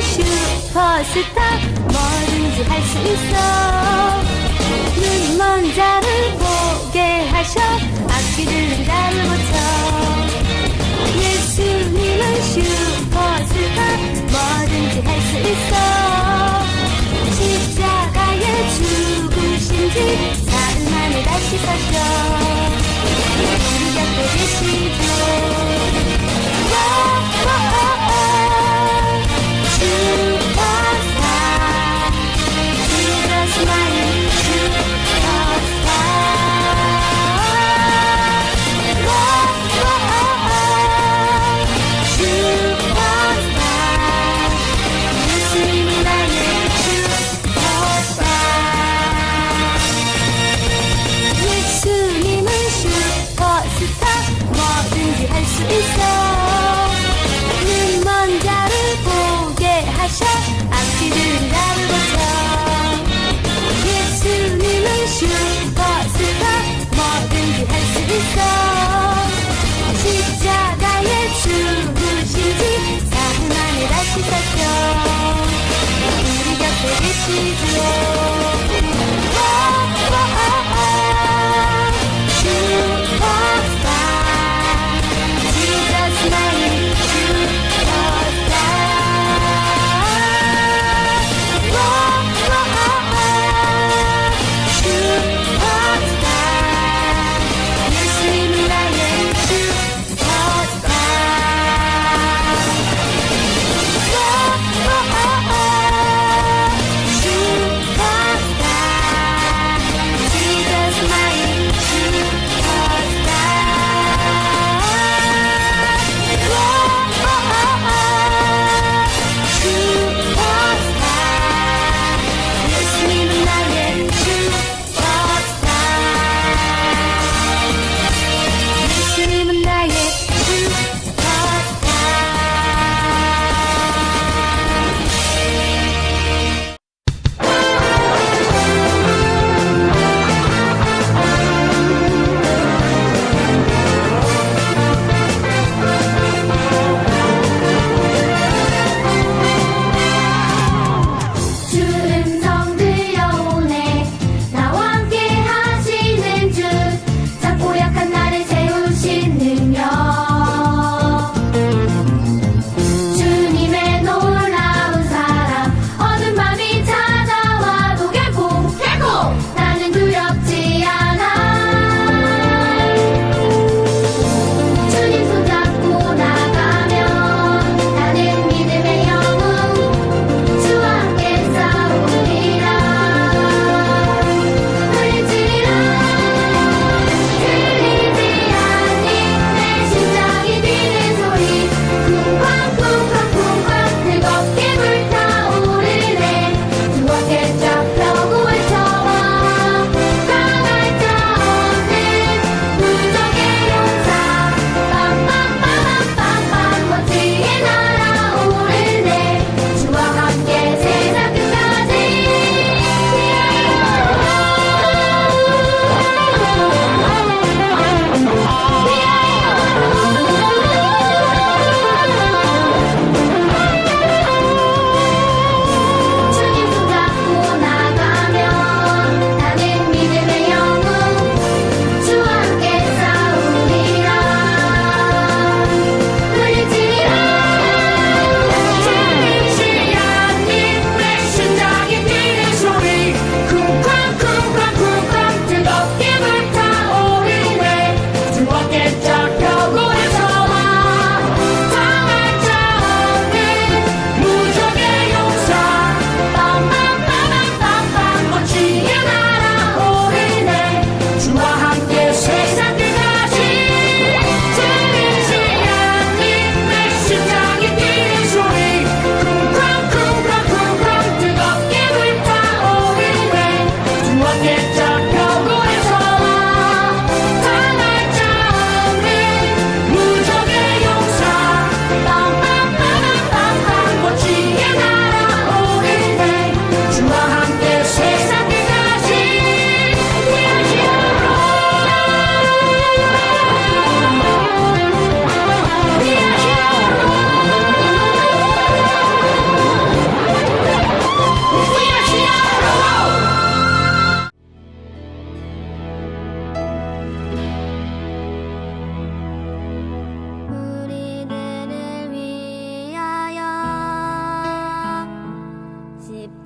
슈퍼스타 뭐든지 할 수 있어. 눈먼 자를 보게 하셔 악기 들린 자를 고쳐. 예수님은 슈퍼스타 뭐든지 할 수 있어. 십자가에 죽으신 지 사흘 만에 다시 사셔 우리 곁에 계시죠. 뭐든지 할 수 있어. 눈먼 자를 보게 하셔 악기 들린 자를 고쳐. 예수님은 슈퍼스타 뭐든지 할 수 있어. 십자가에 죽으신 지 사흘 만에 다시 사셔 우리 곁에 계시죠. 슈퍼스타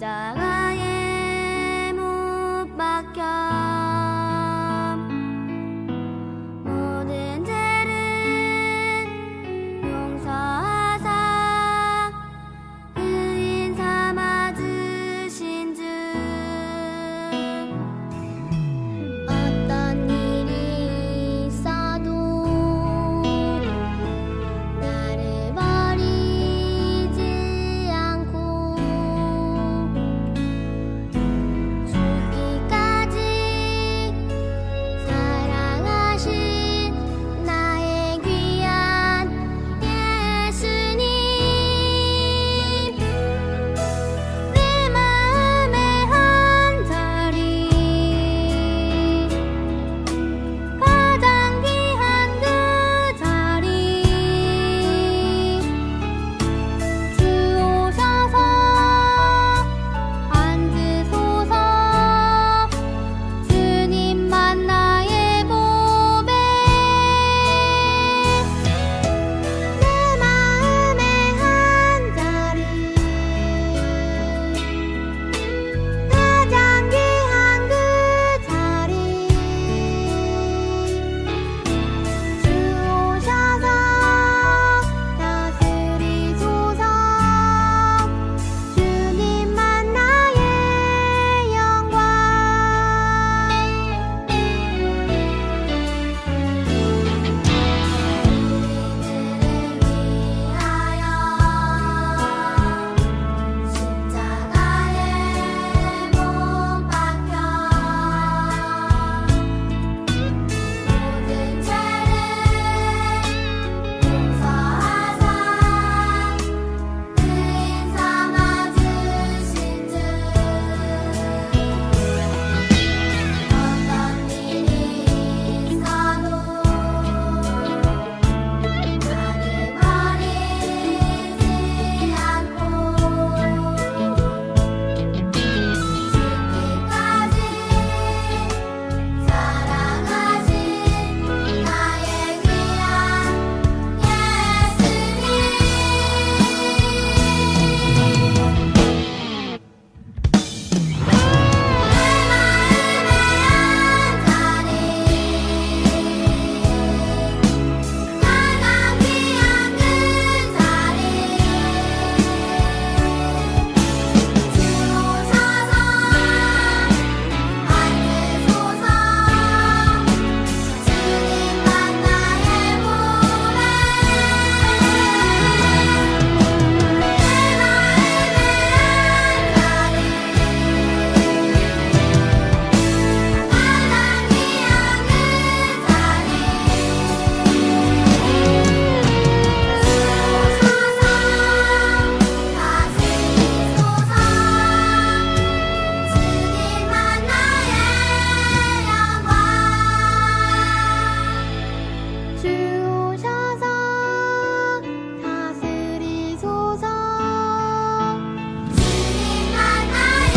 십자가에 못 박혀 모든 죄를 용서하사 의인 삼아 주신 주 어떤 일이 있어도 나를 버리지 않고 죽기까지 사랑하신 나의 귀한 예수님 내 마음의 한 자리 가장 귀한 그 자리 주 오셔서 앉으소서 주님만 나의 보배 내 마음의 한 자리 가장 귀한 그 자리 주 오셔서 다스리소서 주님만 나의 영광 십자가에 못 박혀 모든 죄를 용서하사 의인 삼아 주신 주 어떤 일이 있어도 나를 버리지 않고 죽기까지 사랑하신 나의 귀한 주 오셔서 다스리소서 주님만 나의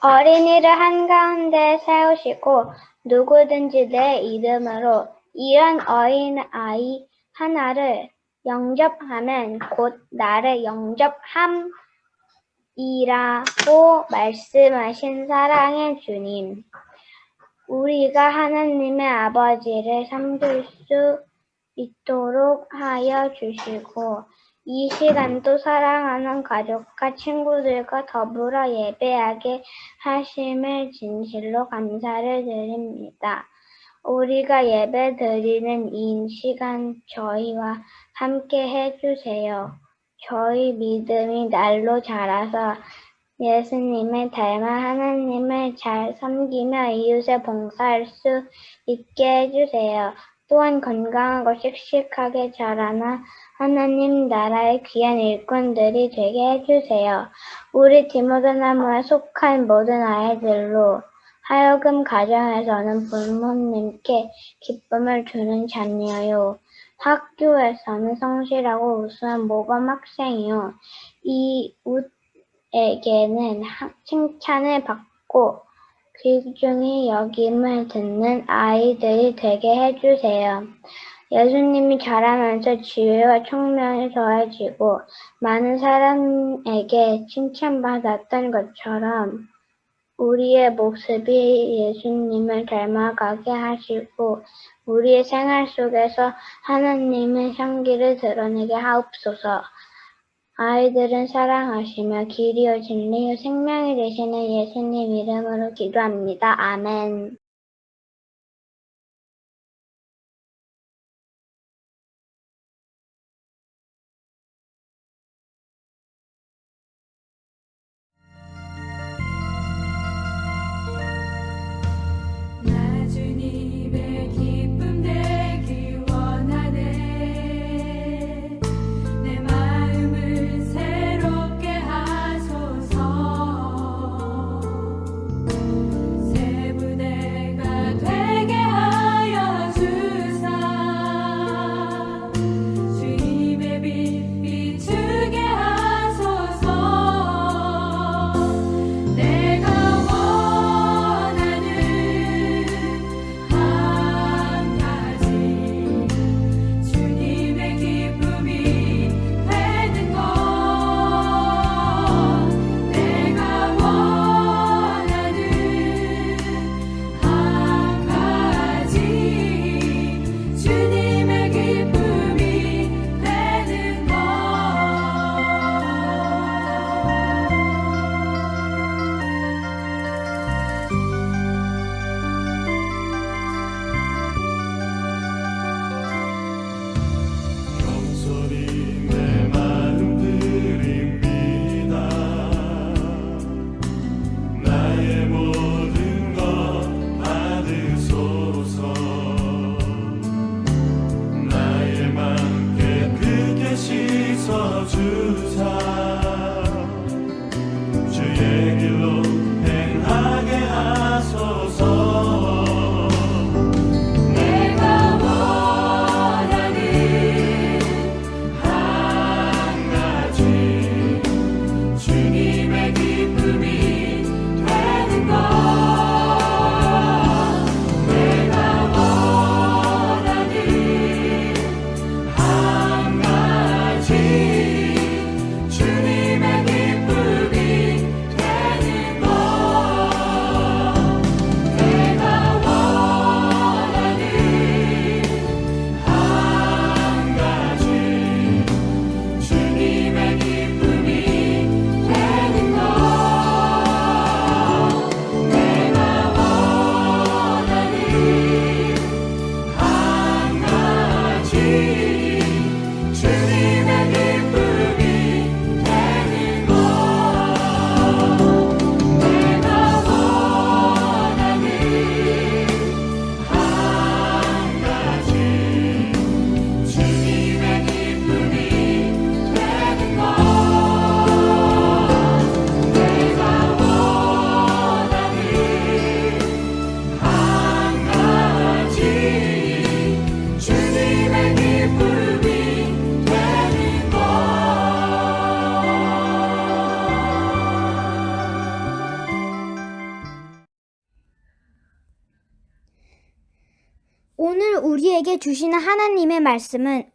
어린이를 한가운데 세우시고 누구든지 내 이름으로 이런 어린아이 하나를 영접하면 곧 나를 영접함이라고 말씀하신 사랑의 주님. 우리가 하나님의 아버지를 섬길 수 있도록 하여 주시고 이 시간도 사랑하는 가족과 친구들과 더불어 예배하게 하심을 진실로 감사를 드립니다. 우리가 예배 드리는 이 시간 저희와 함께 해주세요. 저희 믿음이 날로 자라서 예수님을 닮아 하나님을 잘 섬기며 이웃에 봉사할 수 있게 해주세요. 또한 건강하고 씩씩하게 자라나 하나님 나라의 귀한 일꾼들이 되게 해주세요. 우리 디모데 나무에 속한 모든 아이들로 하여금 가정에서는 부모님께 기쁨을 주는 자녀요. 학교에서는 성실하고 우수한 모범 학생이요. 이웃에게는 칭찬을 받고 귀중히 여김을 듣는 아이들이 되게 해주세요. 예수님이 자라면서 지혜와 총명이 더해지고 많은 사람에게 칭찬받았던 것처럼 우리의 모습이 예수님을 닮아가게 하시고 우리의 생활 속에서 하나님의 향기를 드러내게 하옵소서. 아이들은 사랑하시며 길이요 진리요 생명이 되시는 예수님 이름으로 기도합니다. 아멘. 나 주님의 기쁨 되기 원하네. 내 마음을 새롭게 하소서. 새 부대가 되게 하여 주사. 주님의 빛 비추게 하소서. 내가 원하는 한 가지 주님의 기쁨이 되는 것. 내가 원하는 한 가지 주님의 기쁨이 되는 것. 경솔히 내 마음 드립니다. 나의 모든 것 받으소서. 나의 맘 깨끗게 씻어주사. 주의 길로 행하게 하소서. 내가 원하는 한 가지 주님의 기쁨이 되는 것. 내가 원하는 한 가지 주님의 기쁨이 되는 것. 내가 원하는 한 가지 주님의 기쁨이 되는 것. 내가 원하는 한 가지 주님의 기쁨이 되는 것. 내가 원하는 한 가지 주님의 기쁨이 되는 것. 내가 원하는 한 가지 주님의 기쁨이 되는 것. 오늘 우리에게 주시는 하나님의 말씀은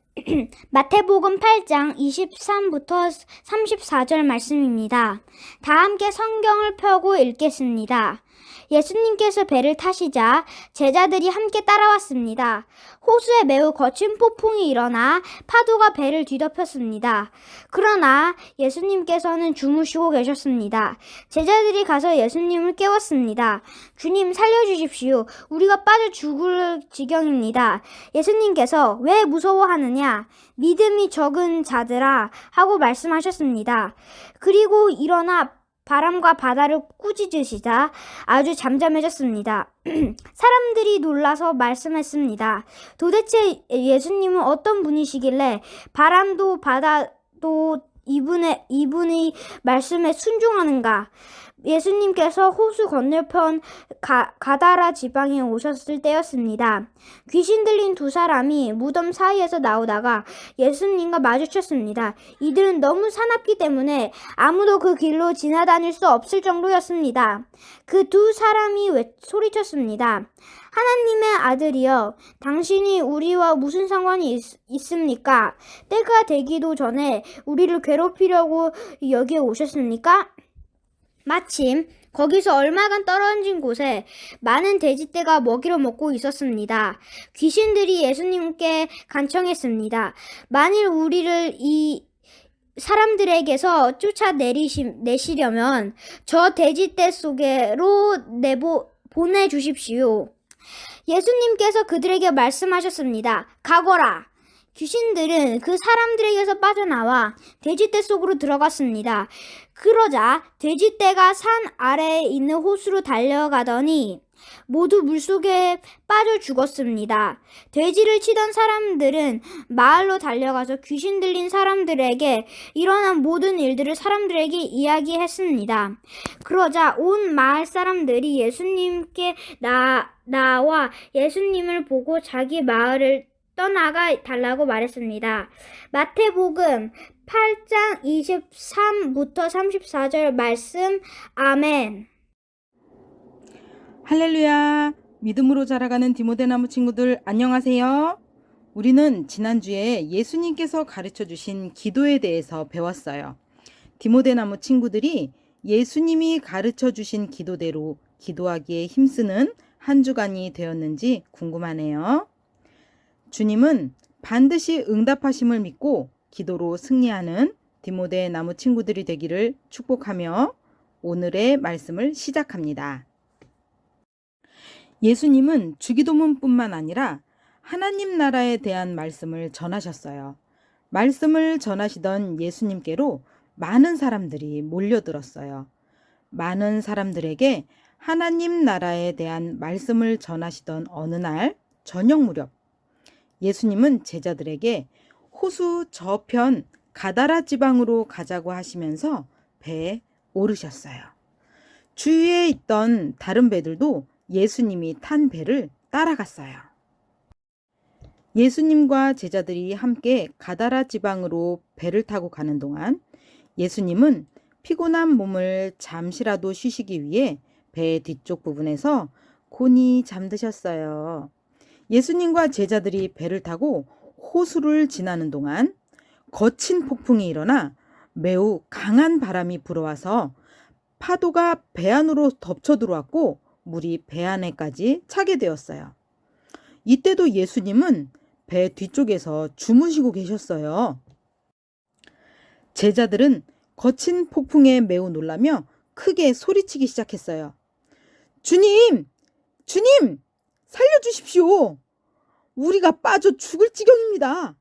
마태복음 8장 23부터 34절 말씀입니다. 다 함께 성경을 펴고 읽겠습니다. 예수님께서 배를 타시자 제자들이 함께 따라왔습니다. 호수에 매우 거친 폭풍이 일어나 파도가 배를 뒤덮였습니다. 그러나 예수님께서는 주무시고 계셨습니다. 제자들이 가서 예수님을 깨웠습니다. 주님, 살려주십시오. 우리가 빠져 죽을 지경입니다. 예수님께서 왜 무서워하느냐? 믿음이 적은 자들아 하고 말씀하셨습니다. 그리고 일어나 바람과 바다를 꾸짖으시자 아주 잠잠해졌습니다. 사람들이 놀라서 말씀했습니다. 도대체 예수님은 어떤 분이시길래 바람도 바다도 이분의 말씀에 순종하는가? 예수님께서 호수 건너편 가다라 지방에 오셨을 때였습니다. 귀신 들린 두 사람이 무덤 사이에서 나오다가 예수님과 마주쳤습니다. 이들은 너무 사납기 때문에 아무도 그 길로 지나다닐 수 없을 정도였습니다. 그 두 사람이 소리쳤습니다. 하나님의 아들이여, 당신이 우리와 무슨 상관이 있습니까? 때가 되기도 전에 우리를 괴롭히려고 여기에 오셨습니까? 마침 거기서 얼마간 떨어진 곳에 많은 돼지떼가 먹이를 먹고 있었습니다. 귀신들이 예수님께 간청했습니다. 만일 우리를 이 사람들에게서 쫓아내시려면 저 돼지떼 속으로 보내주십시오. 예수님께서 그들에게 말씀하셨습니다. 가거라. 귀신들은 그 사람들에게서 빠져나와 돼지떼 속으로 들어갔습니다. 그러자 돼지떼가 산 아래에 있는 호수로 달려가더니 모두 물속에 빠져 죽었습니다. 돼지를 치던 사람들은 마을로 달려가서 귀신 들린 사람들에게 일어난 모든 일들을 사람들에게 이야기했습니다. 그러자 온 마을 사람들이 예수님께 나와 예수님을 보고 자기 마을을 떠나가 달라고 말했습니다. 마태복음 8장 23부터 34절 말씀. 아멘. 할렐루야! 믿음으로 자라가는 디모데나무 친구들 안녕하세요. 우리는 지난주에 예수님께서 가르쳐 주신 기도에 대해서 배웠어요. 디모데나무 친구들이 예수님이 가르쳐 주신 기도대로 기도하기에 힘쓰는 한 주간이 되었는지 궁금하네요. 주님은 반드시 응답하심을 믿고 기도로 승리하는 디모데나무 친구들이 되기를 축복하며 오늘의 말씀을 시작합니다. 예수님은 주기도문뿐만 아니라 하나님 나라에 대한 말씀을 전하셨어요. 말씀을 전하시던 예수님께로 많은 사람들이 몰려들었어요. 많은 사람들에게 하나님 나라에 대한 말씀을 전하시던 어느 날 저녁 무렵 예수님은 제자들에게 호수 저편 가다라 지방으로 가자고 하시면서 배에 오르셨어요. 주위에 있던 다른 배들도 예수님이 탄 배를 따라갔어요. 예수님과 제자들이 함께 가다라 지방으로 배를 타고 가는 동안 예수님은 피곤한 몸을 잠시라도 쉬시기 위해 배 뒤쪽 부분에서 곤히 잠드셨어요. 예수님과 제자들이 배를 타고 호수를 지나는 동안 거친 폭풍이 일어나 매우 강한 바람이 불어와서 파도가 배 안으로 덮쳐 들어왔고 물이 배 안에까지 차게 되었어요. 이때도 예수님은 배 뒤쪽에서 주무시고 계셨어요. 제자들은 거친 폭풍에 매우 놀라며 크게 소리치기 시작했어요. 주님! 주님! 살려주십시오! 우리가 빠져 죽을 지경입니다.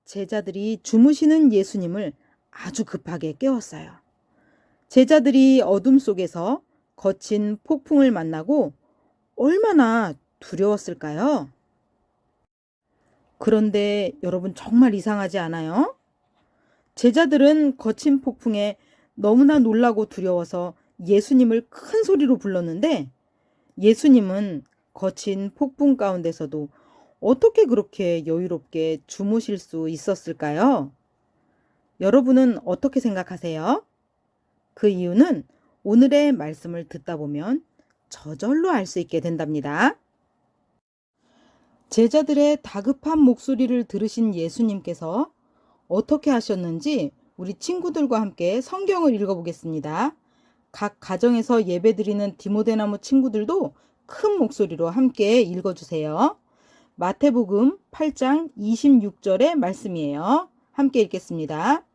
제자들이 주무시는 예수님을 아주 급하게 깨웠어요. 제자들이 어둠 속에서 거친 폭풍을 만나고 얼마나 두려웠을까요? 그런데 여러분 정말 이상하지 않아요? 제자들은 거친 폭풍에 너무나 놀라고 두려워서 예수님을 큰 소리로 불렀는데 예수님은 거친 폭풍 가운데서도 어떻게 그렇게 여유롭게 주무실 수 있었을까요? 여러분은 어떻게 생각하세요? 그 이유는 오늘의 말씀을 듣다 보면 저절로 알 수 있게 된답니다. 제자들의 다급한 목소리를 들으신 예수님께서 어떻게 하셨는지 우리 친구들과 함께 성경을 읽어보겠습니다. 각 가정에서 예배드리는 디모데나무 친구들도 큰 목소리로 함께 읽어주세요. 마태복음 8장 26절의 말씀이에요. 함께 읽겠습니다.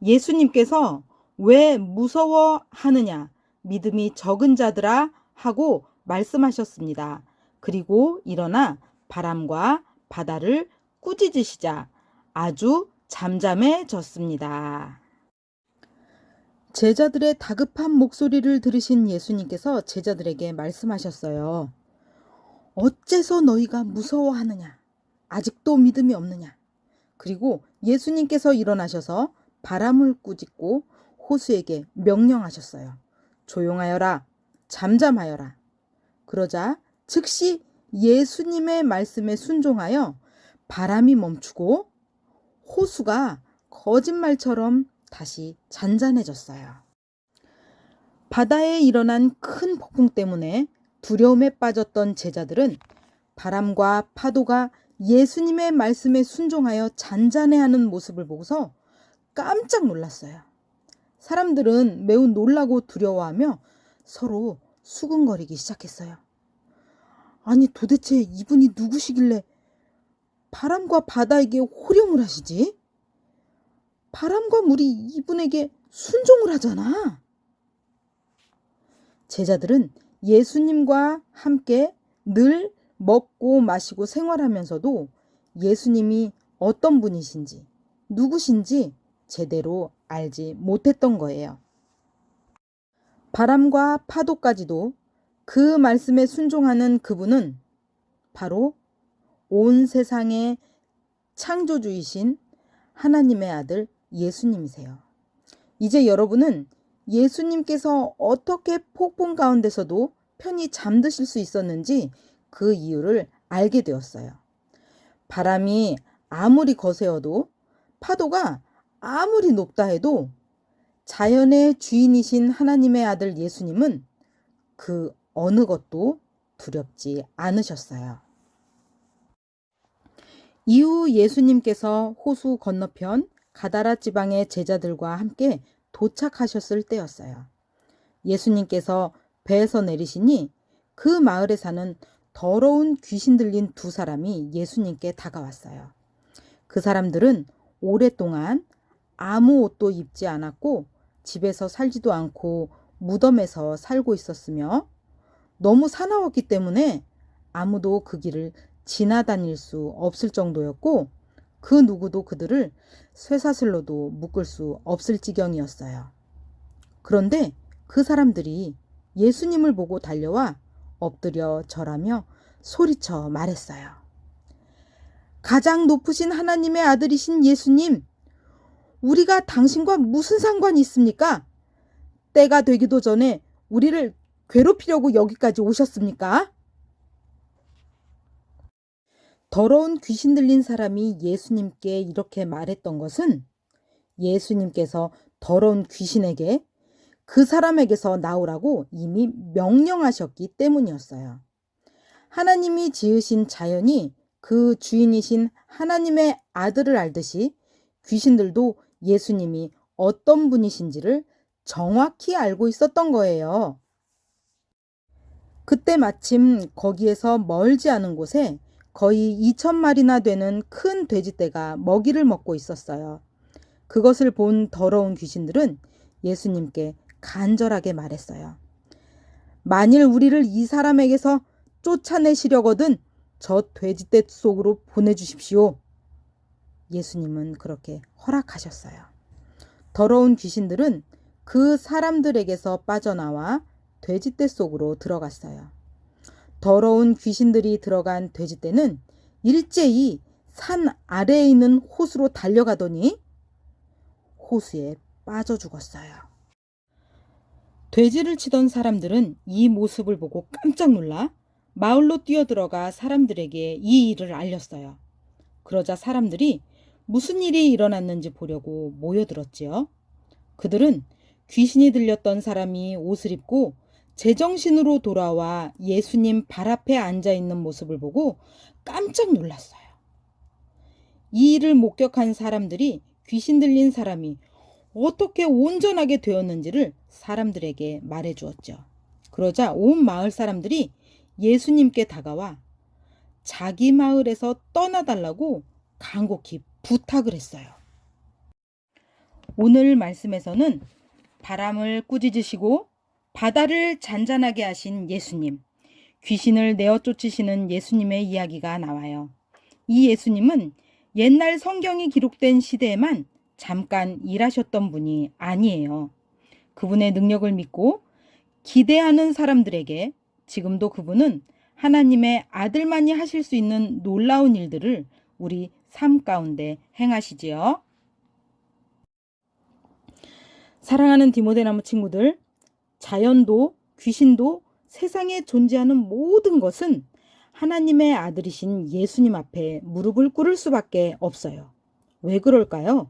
예수님께서 왜 무서워하느냐 믿음이 적은 자들아 하고 말씀하셨습니다. 그리고 일어나 바람과 바다를 꾸짖으시자 아주 잠잠해졌습니다. 제자들의 다급한 목소리를 들으신 예수님께서 제자들에게 말씀하셨어요. 어째서 너희가 무서워하느냐? 아직도 믿음이 없느냐? 그리고 예수님께서 일어나셔서 바람을 꾸짖고 호수에게 명령하셨어요. 조용하여라, 잠잠하여라. 그러자 즉시 예수님의 말씀에 순종하여 바람이 멈추고 호수가 거짓말처럼 다시 잔잔해졌어요. 바다에 일어난 큰 폭풍 때문에 두려움에 빠졌던 제자들은 바람과 파도가 예수님의 말씀에 순종하여 잔잔해하는 모습을 보고서 깜짝 놀랐어요. 사람들은 매우 놀라고 두려워하며 서로 수근거리기 시작했어요. 아니 도대체 이분이 누구시길래 바람과 바다에게 호령을 하시지? 바람과 물이 이분에게 순종을 하잖아. 제자들은 예수님과 함께 늘 먹고 마시고 생활하면서도 예수님이 어떤 분이신지 누구신지 제대로 알지 못했던 거예요. 바람과 파도까지도 그 말씀에 순종하는 그분은 바로 온 세상의 창조주이신 하나님의 아들 예수님이세요. 이제 여러분은 예수님께서 어떻게 폭풍 가운데서도 편히 잠드실 수 있었는지 그 이유를 알게 되었어요. 바람이 아무리 거세어도 파도가 아무리 높다 해도 자연의 주인이신 하나님의 아들 예수님은 그 어느 것도 두렵지 않으셨어요. 이후 예수님께서 호수 건너편 가다라 지방의 제자들과 함께 도착하셨을 때였어요. 예수님께서 배에서 내리시니 그 마을에 사는 더러운 귀신 들린 두 사람이 예수님께 다가왔어요. 그 사람들은 오랫동안 아무 옷도 입지 않았고 집에서 살지도 않고 무덤에서 살고 있었으며 너무 사나웠기 때문에 아무도 그 길을 지나다닐 수 없을 정도였고 그 누구도 그들을 쇠사슬로도 묶을 수 없을 지경이었어요. 그런데 그 사람들이 예수님을 보고 달려와 엎드려 절하며 소리쳐 말했어요. 가장 높으신 하나님의 아들이신 예수님, 우리가 당신과 무슨 상관이 있습니까? 때가 되기도 전에 우리를 괴롭히려고 여기까지 오셨습니까? 더러운 귀신 들린 사람이 예수님께 이렇게 말했던 것은 예수님께서 더러운 귀신에게 그 사람에게서 나오라고 이미 명령하셨기 때문이었어요. 하나님이 지으신 자연이 그 주인이신 하나님의 아들을 알듯이 귀신들도 예수님이 어떤 분이신지를 정확히 알고 있었던 거예요. 그때 마침 거기에서 멀지 않은 곳에 거의 2,000마리나 되는 큰 돼지떼가 먹이를 먹고 있었어요. 그것을 본 더러운 귀신들은 예수님께 간절하게 말했어요. 만일 우리를 이 사람에게서 쫓아내시려거든 저 돼지떼 속으로 보내주십시오. 예수님은 그렇게 허락하셨어요. 더러운 귀신들은 그 사람들에게서 빠져나와 돼지떼 속으로 들어갔어요. 더러운 귀신들이 들어간 돼지떼는 일제히 산 아래에 있는 호수로 달려가더니 호수에 빠져 죽었어요. 돼지를 치던 사람들은 이 모습을 보고 깜짝 놀라 마을로 뛰어들어가 사람들에게 이 일을 알렸어요. 그러자 사람들이 무슨 일이 일어났는지 보려고 모여들었지요. 그들은 귀신이 들렸던 사람이 옷을 입고 제정신으로 돌아와 예수님 발 앞에 앉아 있는 모습을 보고 깜짝 놀랐어요. 이 일을 목격한 사람들이 귀신 들린 사람이 어떻게 온전하게 되었는지를 사람들에게 말해 주었죠. 그러자 온 마을 사람들이 예수님께 다가와 자기 마을에서 떠나달라고 간곡히 부탁을 했어요. 오늘 말씀에서는 바람을 꾸짖으시고 바다를 잔잔하게 하신 예수님, 귀신을 내어 쫓으시는 예수님의 이야기가 나와요. 이 예수님은 옛날 성경이 기록된 시대에만 잠깐 일하셨던 분이 아니에요. 그분의 능력을 믿고 기대하는 사람들에게 지금도 그분은 하나님의 아들만이 하실 수 있는 놀라운 일들을 우리 삶 가운데 행하시지요. 사랑하는 디모데 나무 친구들, 자연도, 귀신도, 세상에 존재하는 모든 것은 하나님의 아들이신 예수님 앞에 무릎을 꿇을 수밖에 없어요. 왜 그럴까요?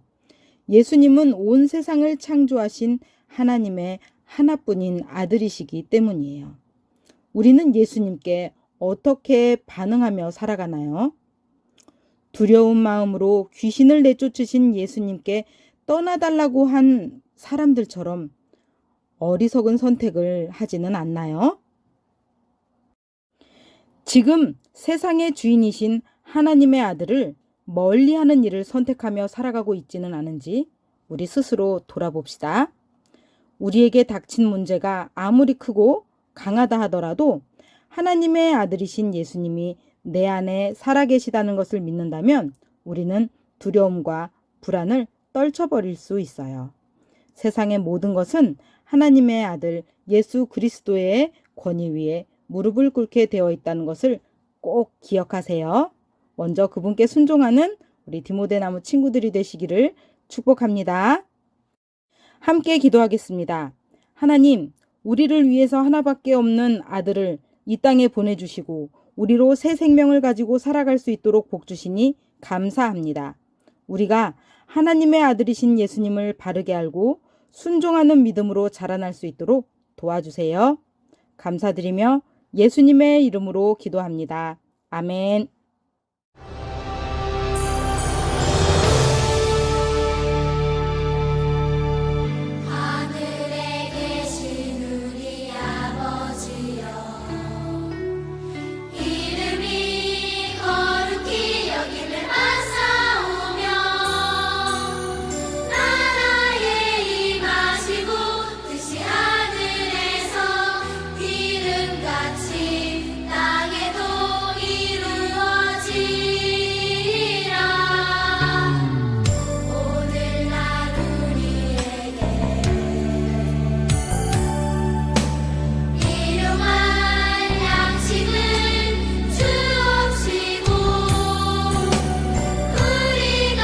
예수님은 온 세상을 창조하신 하나님의 하나뿐인 아들이시기 때문이에요. 우리는 예수님께 어떻게 반응하며 살아가나요? 두려운 마음으로 귀신을 내쫓으신 예수님께 떠나달라고 한 사람들처럼 어리석은 선택을 하지는 않나요? 지금 세상의 주인이신 하나님의 아들을 멀리하는 일을 선택하며 살아가고 있지는 않은지 우리 스스로 돌아봅시다. 우리에게 닥친 문제가 아무리 크고 강하다 하더라도 하나님의 아들이신 예수님이 내 안에 살아계시다는 것을 믿는다면 우리는 두려움과 불안을 떨쳐버릴 수 있어요. 세상의 모든 것은 하나님의 아들 예수 그리스도의 권위 위에 무릎을 꿇게 되어 있다는 것을 꼭 기억하세요. 먼저 그분께 순종하는 우리 디모데 나무 친구들이 되시기를 축복합니다. 함께 기도하겠습니다. 하나님, 우리를 위해서 하나밖에 없는 아들을 이 땅에 보내주시고 우리로 새 생명을 가지고 살아갈 수 있도록 복 주시니 감사합니다. 우리가 하나님의 아들이신 예수님을 바르게 알고 순종하는 믿음으로 자라날 수 있도록 도와주세요. 감사드리며 예수님의 이름으로 기도합니다. 아멘. 하늘에 계신 우리 아버지여 이름이 거룩히 여김을 아사오며 나라에 임하시고 뜻이 하늘에서 기름같이 땅에도 이루어지라 오늘날 우리에게 일용할 양식을 주옵시고 우리가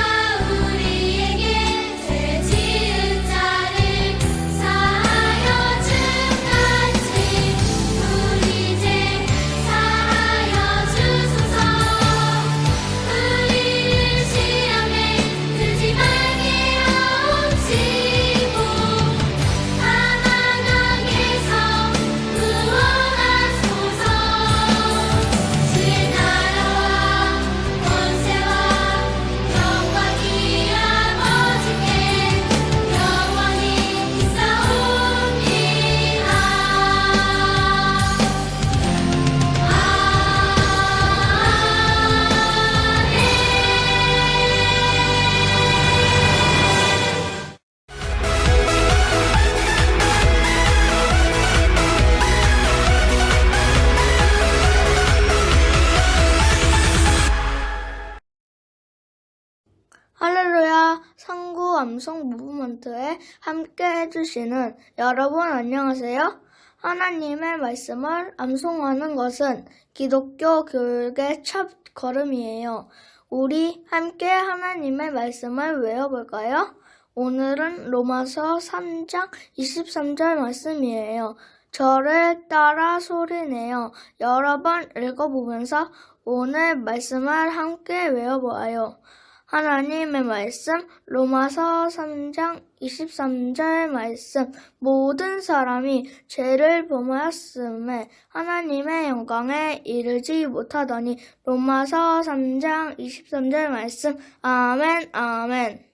우리에게 죄 지은 자를 사하여 준같이 우리 죄 사하여 주소서 우리를 시험에 들지 말게 하옵시고 다만 악에서 구원하소서 주의 나라와 권세와 영광이 아버지께 영원히 있사옵니다. 할렐루야, 상구 암송 무브먼트에 함께 해주시는 여러분 안녕하세요. 하나님의 말씀을 암송하는 것은 기독교 교육의 첫 걸음이에요. 우리 함께 하나님의 말씀을 외워볼까요? 오늘은 로마서 3장 23절 말씀이에요. 저를 따라 소리내어 여러 번 읽어보면서 오늘 말씀을 함께 외워보아요. 하나님의 말씀 로마서 3장 23절 말씀 모든 사람이 죄를 범하였음에 하나님의 영광에 이르지 못하더니 로마서 3장 23절 말씀 아멘 아멘.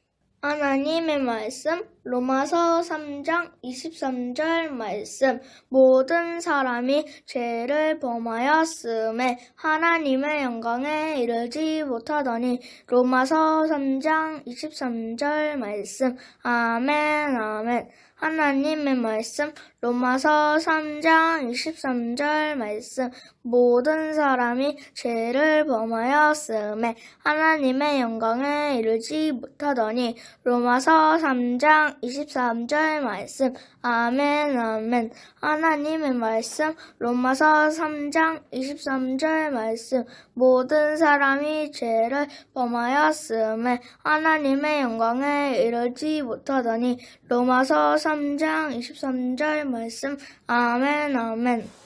하나님의 말씀 로마서 3장 23절 말씀 모든 사람이 죄를 범하였음에 하나님의 영광에 이르지 못하더니 로마서 3장 23절 말씀 아멘 아멘. 하나님의 말씀 로마서 3장 23절 말씀 모든 사람이 죄를 범하였음에 하나님의 영광에 이르지 못하더니. 로마서 3장 23절 말씀. 아멘 아멘. 하나님의 말씀 로마서 3장 23절 말씀. 모든 사람이 죄를 범하였음에 하나님의 영광에 이르지 못하더니. 로마서 3장 23절 말씀. 아멘 아멘.